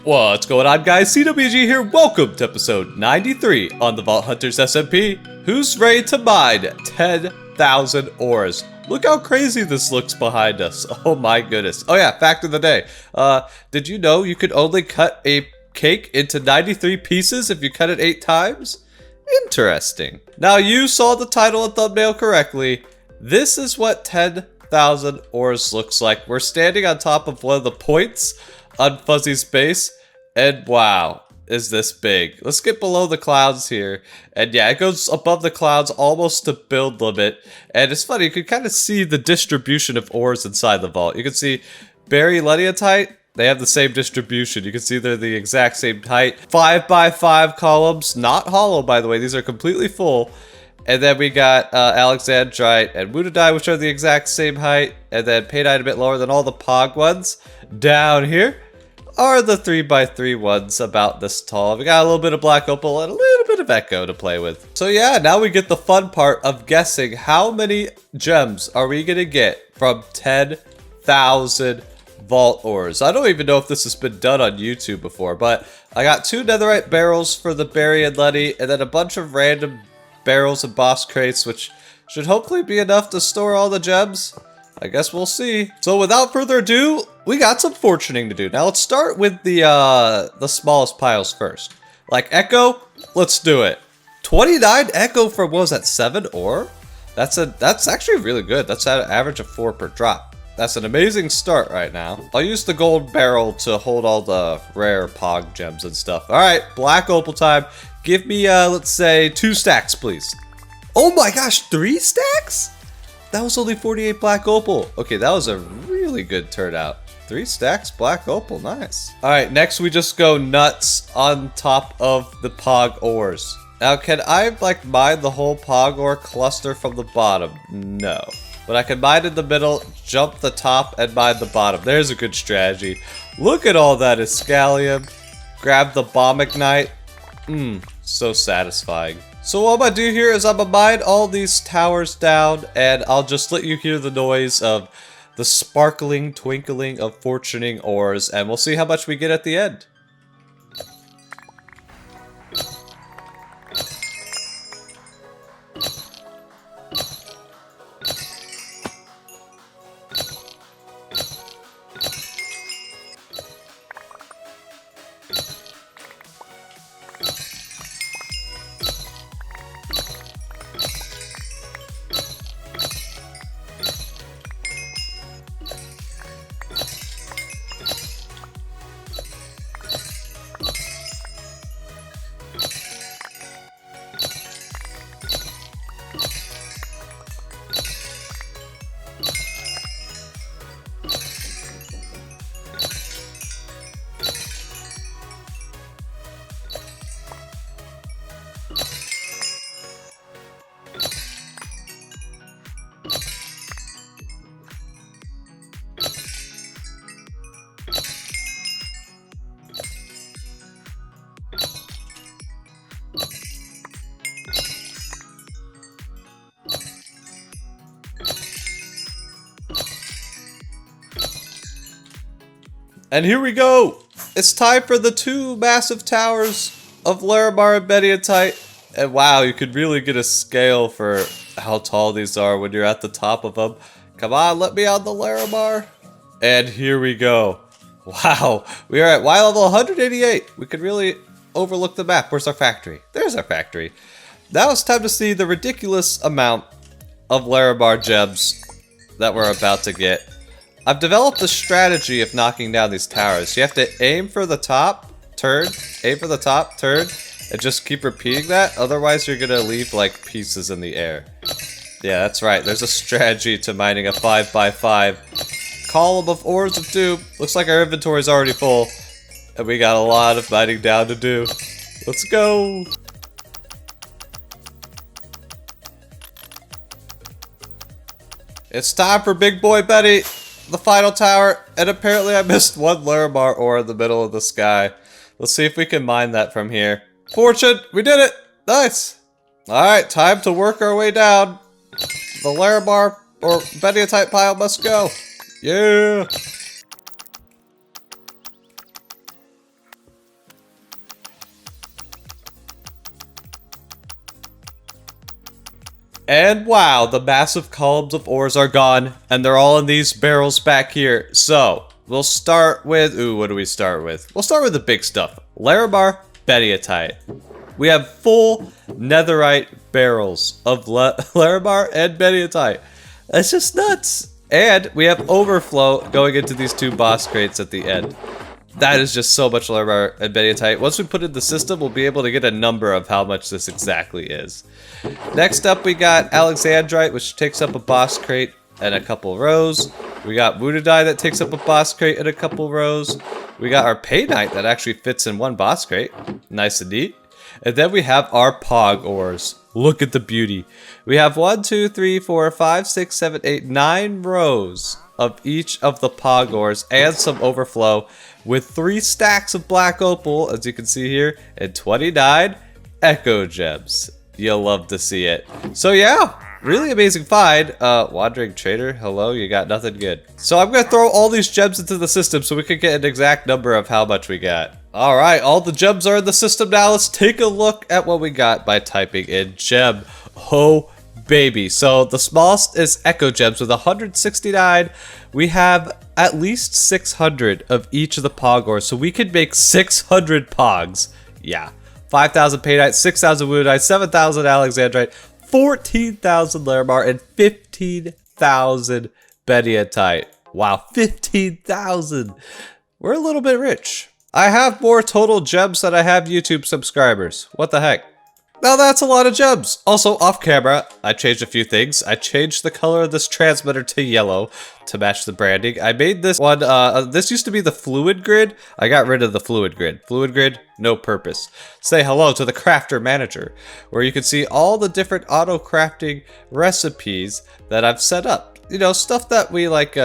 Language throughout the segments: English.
What's going on, guys? CWG here. Welcome to episode 93 on the Vault Hunters SMP. Who's ready to mine 10,000 ores? Look how crazy this looks behind us. Oh my goodness. Oh yeah, fact of the day. Did you know you could only cut a cake into 93 pieces if you cut it 8 times? Interesting. Now you saw the title and thumbnail correctly. This is what 10,000 ores looks like. We're standing on top of one of the points on Fuzzy's base, and wow, is this big. Let's get below the clouds here, and yeah, it goes above the clouds almost to build limit, and it's funny, you can kind of see the distribution of ores inside the vault. You can see beryllium, they have the same distribution. You can see they're the exact same height. 5x5 columns, not hollow by the way, these are completely full. And then we got alexandrite and woodadite, which are the exact same height, and then painite a bit lower than all the pog ones. Down here are the 3x3 ones about this tall. We got a little bit of black opal and a little bit of echo to play with. So yeah, now we get the fun part of guessing how many gems are we gonna get from 10,000 vault ores. I don't even know if this has been done on YouTube before, but I got 2 netherite barrels for the berry and letty, and then a bunch of random barrels and boss crates, which should hopefully be enough to store all the gems. I guess we'll see. So without further ado, we got some fortuning to do. Now let's start with the smallest piles first. Like echo, let's do it. 29 echo for, what was that, 7 ore? That's actually really good. That's at an average of 4 per drop. That's an amazing start right now. I'll use the gold barrel to hold all the rare pog gems and stuff. All right, black opal time. Give me, let's say 2 stacks, please. Oh my gosh, 3 stacks? That was only 48 black opal. Okay, that was a really good turnout. 3 stacks black opal, nice. All right, next we just go nuts on top of the pog ores. Now, can I like mine the whole pog ore cluster from the bottom? No. But I can mine in the middle, jump the top, and mine the bottom. There's a good strategy. Look at all that Iscalium. Grab the bomb ignite. So satisfying. So what I'm gonna do here is I'm gonna mine all these towers down, and I'll just let you hear the noise of the sparkling, twinkling of fortuning ores, and we'll see how much we get at the end. And here we go! It's time for the 2 massive towers of Larimar and Mediatite. And wow, you could really get a scale for how tall these are when you're at the top of them. Come on, let me on the Larimar. And here we go. Wow, we are at Y level 188. We could really overlook the map. Where's our factory? There's our factory. Now it's time to see the ridiculous amount of Larimar gems that we're about to get. I've developed a strategy of knocking down these towers. You have to aim for the top, turn, aim for the top, turn, and just keep repeating that. Otherwise, you're gonna leave like pieces in the air. Yeah, that's right. There's a strategy to mining a 5x5 column of ores of doom. Looks like our inventory is already full, and we got a lot of mining down to do. Let's go. It's time for Big Boy Betty. The final tower, and apparently I missed 1 Larimar ore in the middle of the sky. Let's see if we can mine that from here. Fortune, we did it! Nice! Alright, time to work our way down. The Larimar or Mediatite pile must go. Yeah! And wow, the massive columns of ores are gone, and they're all in these barrels back here. So, we'll start with, ooh, what do we start with? We'll start with the big stuff. Larimar, Bediatite. We have full netherite barrels of Larimar and Bediatite. That's just nuts. And we have overflow going into these 2 boss crates at the end. That is just so much Larimar and Bediatite. Once we put it in the system, we'll be able to get a number of how much this exactly is. Next up, we got Alexandrite, which takes up a boss crate and a couple rows. We got Woodadite that takes up a boss crate and a couple rows. We got our Paynite that actually fits in 1 boss crate. Nice and neat. And then we have our Pog ores. Look at the beauty. We have 1, 2, 3, 4, 5, 6, 7, 8, 9 rows of each of the Pog ores and some overflow with 3 stacks of black opal, as you can see here, and 29 echo gems. You'll love to see it. So yeah, really amazing find. Wandering trader, hello, you got nothing good. So I'm gonna throw all these gems into the system so we can get an exact number of how much we got. All right, all the gems are in the system now. Let's take a look at what we got by typing in gem. Oh baby. So the smallest is echo gems with 169. We have at least 600 of each of the pog ores, so we could make 600 pogs. Yeah. 5,000 Paynite, 6,000 Woodite, 7,000 Alexandrite, 14,000 Larimar, and 15,000 Bediatite. Wow, 15,000. We're a little bit rich. I have more total gems than I have YouTube subscribers. What the heck? Now that's a lot of gems. Also, off camera, I changed a few things. I changed the color of this transmitter to yellow to match the branding. I made this one, this used to be the fluid grid. I got rid of the fluid grid. Fluid grid, no purpose. Say hello to the crafter manager, where you can see all the different auto crafting recipes that I've set up. You know, stuff that we like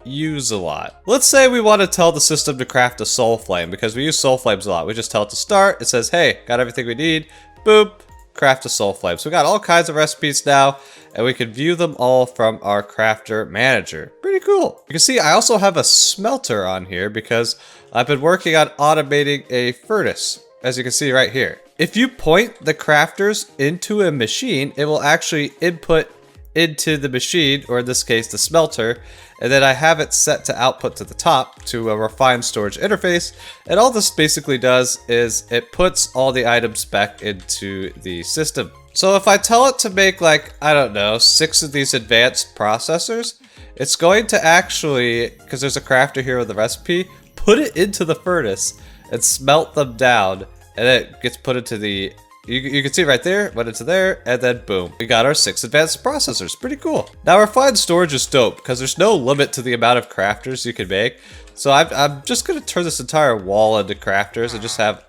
use a lot. Let's say we want to tell the system to craft a soul flame, because we use soul flames a lot. We just tell it to start. It says, hey, got everything we need. Boop, craft a soul flame. So we got all kinds of recipes now, and we can view them all from our crafter manager. Pretty cool. You can see I also have a smelter on here because I've been working on automating a furnace, as you can see right here. If you point the crafters into a machine, it will actually input into the machine, or in this case the smelter, and then I have it set to output to the top to a refined storage interface. And all this basically does is it puts all the items back into the system. So if I tell it to make, like, I don't know, 6 of these advanced processors, it's going to actually, because there's a crafter here with the recipe, put it into the furnace and smelt them down, and it gets put into the, you can see right there, went into there, and then boom. We got our 6 advanced processors. Pretty cool. Now refined storage is dope because there's no limit to the amount of crafters you can make. So I'm just going to turn this entire wall into crafters and just have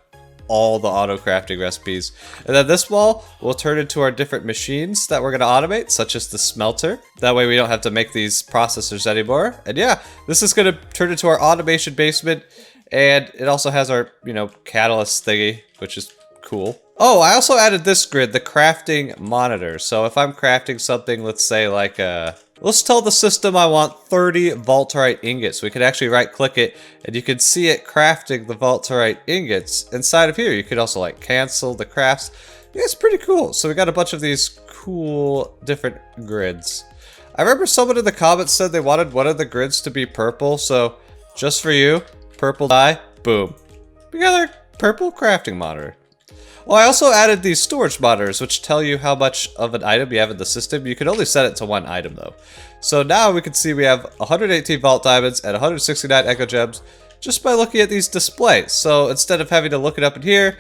all the auto crafting recipes. And then this wall will turn into our different machines that we're going to automate, such as the smelter. That way we don't have to make these processors anymore. And yeah, this is going to turn into our automation basement. And it also has our, you know, catalyst thingy, which is cool. Oh, I also added this grid, the crafting monitor. So if I'm crafting something, let's say like let's tell the system I want 30 vaulterite ingots. We can actually right click it and you can see it crafting the vaulterite ingots inside of here. You could also like cancel the crafts. Yeah, it's pretty cool. So we got a bunch of these cool different grids. I remember someone in the comments said they wanted one of the grids to be purple. So just for you, purple dye, boom. We got our purple crafting monitor. Well, I also added these storage monitors, which tell you how much of an item you have in the system. You can only set it to 1 item, though. So now we can see we have 118 vault diamonds and 169 echo gems just by looking at these displays. So instead of having to look it up in here,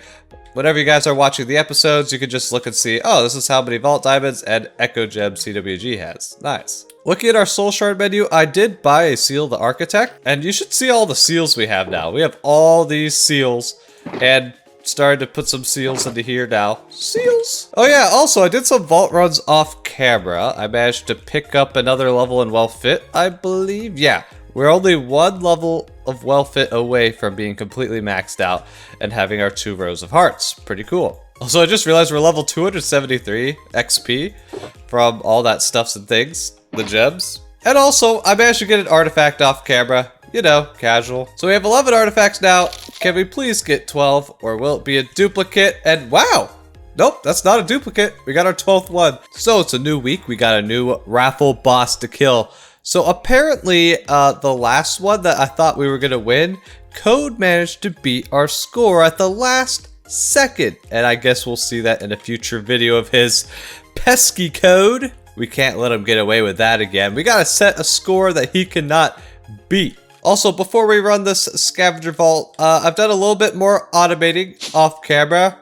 whenever you guys are watching the episodes, you can just look and see, oh, this is how many vault diamonds and echo gems CWG has. Nice. Looking at our soul shard menu, I did buy a seal the architect, and you should see all the seals we have now. We have all these seals, and started to put some seals into here now. Seals! Oh yeah, also I did some vault runs off camera. I managed to pick up another level in well fit, I believe. Yeah, we're only 1 level of well fit away from being completely maxed out and having our 2 rows of hearts. Pretty cool. Also, I just realized we're level 273 XP from all that stuffs and things, the gems. And also, I managed to get an artifact off camera. You know, casual. So we have 11 artifacts now. Can we please get 12, or will it be a duplicate? And wow, Nope, that's not a duplicate. We got our 12th one. So it's a new week. We got a new raffle boss to kill. So apparently, the last one that I thought we were gonna win, Code managed to beat our score at the last second. And I guess we'll see that in a future video of his pesky Code. We can't let him get away with that again. We gotta set a score that he cannot beat. Also, before we run this scavenger vault, I've done a little bit more automating off camera.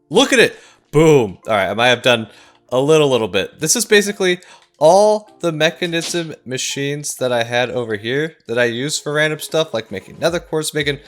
Look at it! Boom! Alright, I might have done a little bit. This is basically all the mechanism machines that I had over here that I use for random stuff, like making nether quartz, making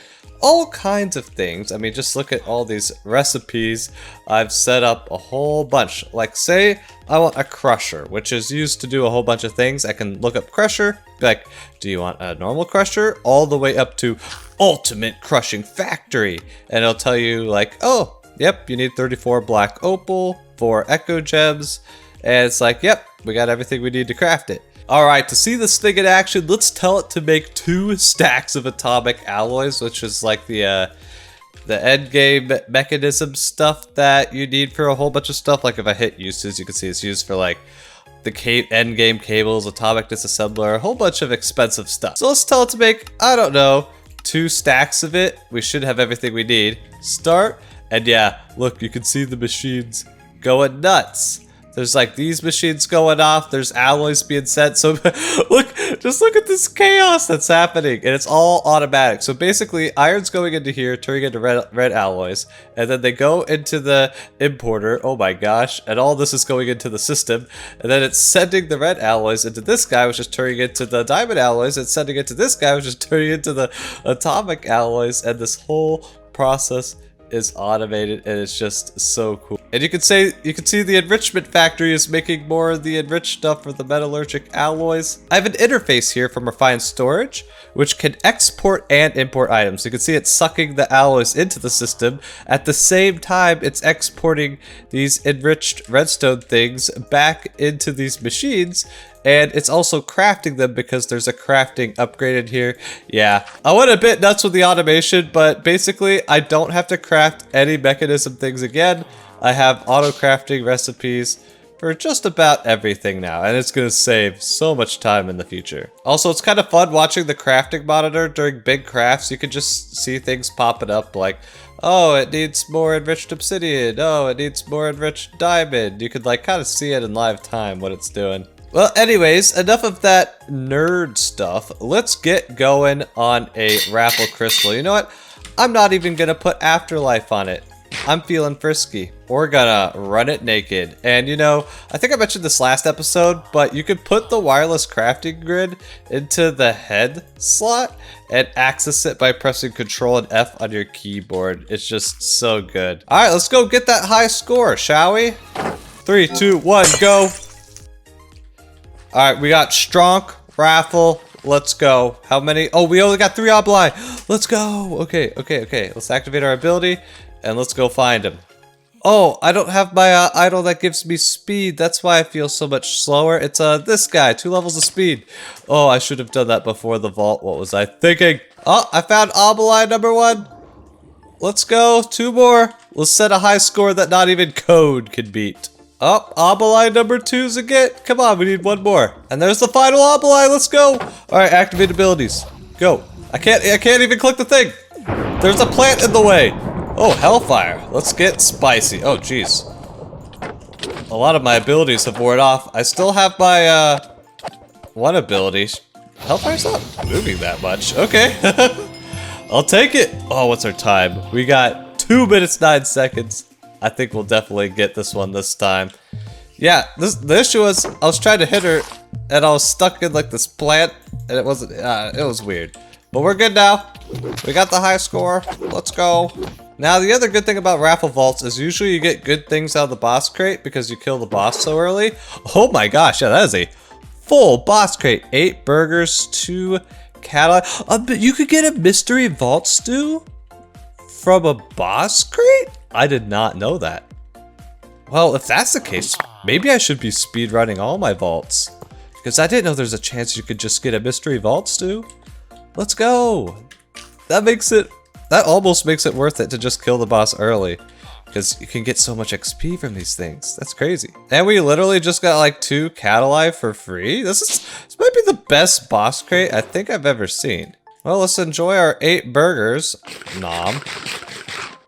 all kinds of things. I mean, just look at all these recipes. I've set up a whole bunch. Like, say I want a crusher, which is used to do a whole bunch of things. I can look up crusher, be like, do you want a normal crusher? All the way up to ultimate crushing factory. And it'll tell you like, oh, yep, you need 34 black opal, 4 echo gems. And it's like, yep, we got everything we need to craft it. Alright, to see this thing in action, let's tell it to make 2 stacks of atomic alloys, which is like the end game mechanism stuff that you need for a whole bunch of stuff. Like if I hit uses, you can see it's used for like the end game cables, atomic disassembler, a whole bunch of expensive stuff. So let's tell it to make, I don't know, 2 stacks of it. We should have everything we need. Start, and yeah, look, you can see the machines going nuts. There's like these machines going off. There's alloys being sent. So look, just look at this chaos that's happening. And it's all automatic. So basically iron's going into here, turning into red alloys. And then they go into the importer. Oh my gosh. And all this is going into the system. And then it's sending the red alloys into this guy, which is turning into the diamond alloys. It's sending it to this guy, which is turning into the atomic alloys. And this whole process is automated, and it's just so cool. And you can see the enrichment factory is making more of the enriched stuff for the metallurgic alloys. I have an interface here from Refined Storage, which can export and import items. You can see it's sucking the alloys into the system. At the same time, it's exporting these enriched redstone things back into these machines. And it's also crafting them because there's a crafting upgrade in here. Yeah, I went a bit nuts with the automation, but basically I don't have to craft any mechanism things again. I have auto crafting recipes for just about everything now, and it's gonna save so much time in the future. Also, it's kind of fun watching the crafting monitor during big crafts. You can just see things popping up like, oh, it needs more enriched obsidian. Oh, it needs more enriched diamond. You could like kind of see it in live time what it's doing. Well, anyways, enough of that nerd stuff. Let's get going on a raffle crystal. You know what? I'm not even gonna put afterlife on it. I'm feeling frisky. We're gonna run it naked. And you know, I think I mentioned this last episode, but you could put the wireless crafting grid into the head slot and access it by pressing Control and F on your keyboard. It's just so good. All right, let's go get that high score, shall we? 3, 2, 1, go. All right, we got Stronk, Raffle, let's go. How many? Oh, we only got 3 obli. Let's go. Okay. Let's activate our ability and let's go find him. Oh, I don't have my idol that gives me speed. That's why I feel so much slower. It's this guy, 2 levels of speed. Oh, I should have done that before the vault. What was I thinking? Oh, I found obli number 1. Let's go, 2 more. Let's set a high score that not even Code can beat. Oh, obli number 2's again. Come on, we need 1 more. And there's the final obli. Let's go. All right, activate abilities. Go. I can't even click the thing. There's a plant in the way. Oh, hellfire. Let's get spicy. Oh, jeez. A lot of my abilities have worn off. I still have my one ability. Hellfire's not moving that much. Okay. I'll take it. Oh, what's our time? We got 2 minutes 9 seconds. I think we'll definitely get this one this time. Yeah, the issue was I was trying to hit her and I was stuck in like this plant and it wasn't, it was weird. But we're good now. We got the high score. Let's go. Now the other good thing about raffle vaults is usually you get good things out of the boss crate because you kill the boss so early. Oh my gosh, yeah, that is a full boss crate. 8 burgers, 2 cattle. But you could get a mystery vault stew from a boss crate? I did not know that. Well, if that's the case, maybe I should be speedrunning all my vaults. Because I didn't know there's a chance you could just get a mystery vault stew. Let's go. That almost makes it worth it to just kill the boss early. because you can get so much XP from these things. That's crazy. And we literally just got like 2 cat alive for free. This might be the best boss crate I think I've ever seen. Well, let's enjoy our 8 burgers. Nom.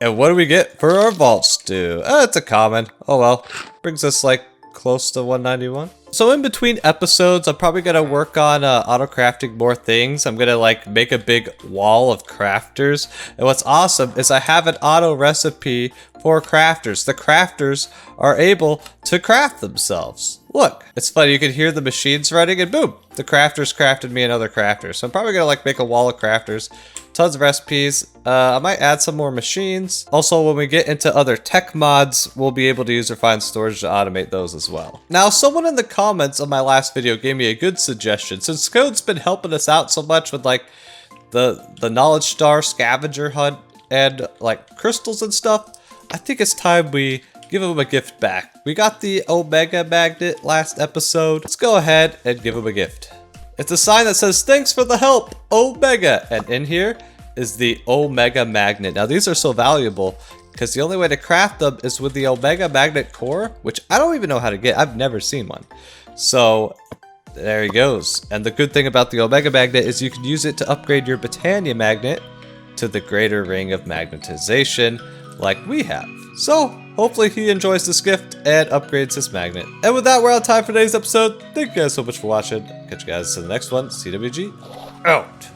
And what do we get for our vault stew? It's a common. Oh well. Brings us like close to 191. So in between episodes, I'm probably gonna work on auto crafting more things. I'm gonna like make a big wall of crafters. And what's awesome is I have an auto recipe for crafters. The crafters are able to craft themselves. Look, it's funny, you can hear the machines running and boom, the crafters crafted me another crafter. So I'm probably gonna like make a wall of crafters. Tons of recipes. I might add some more machines. Also, when we get into other tech mods, we'll be able to use refined storage to automate those as well. Now, someone in the comments of my last video gave me a good suggestion. Since Code's been helping us out so much with like the knowledge star scavenger hunt and like crystals and stuff, I think it's time we give him a gift back. We got the Omega magnet last episode. Let's go ahead and give him a gift. It's a sign that says, "Thanks for the help, Omega." And in here is the Omega magnet. Now these are so valuable because the only way to craft them is with the Omega magnet core, which I don't even know how to get. I've never seen one. So there he goes. And the good thing about the Omega magnet is you can use it to upgrade your Britannia magnet to the greater ring of magnetization like we have. So hopefully he enjoys this gift and upgrades his magnet. And with that, we're out of time for today's episode. Thank you guys so much for watching. Catch you guys in the next one. CWG out.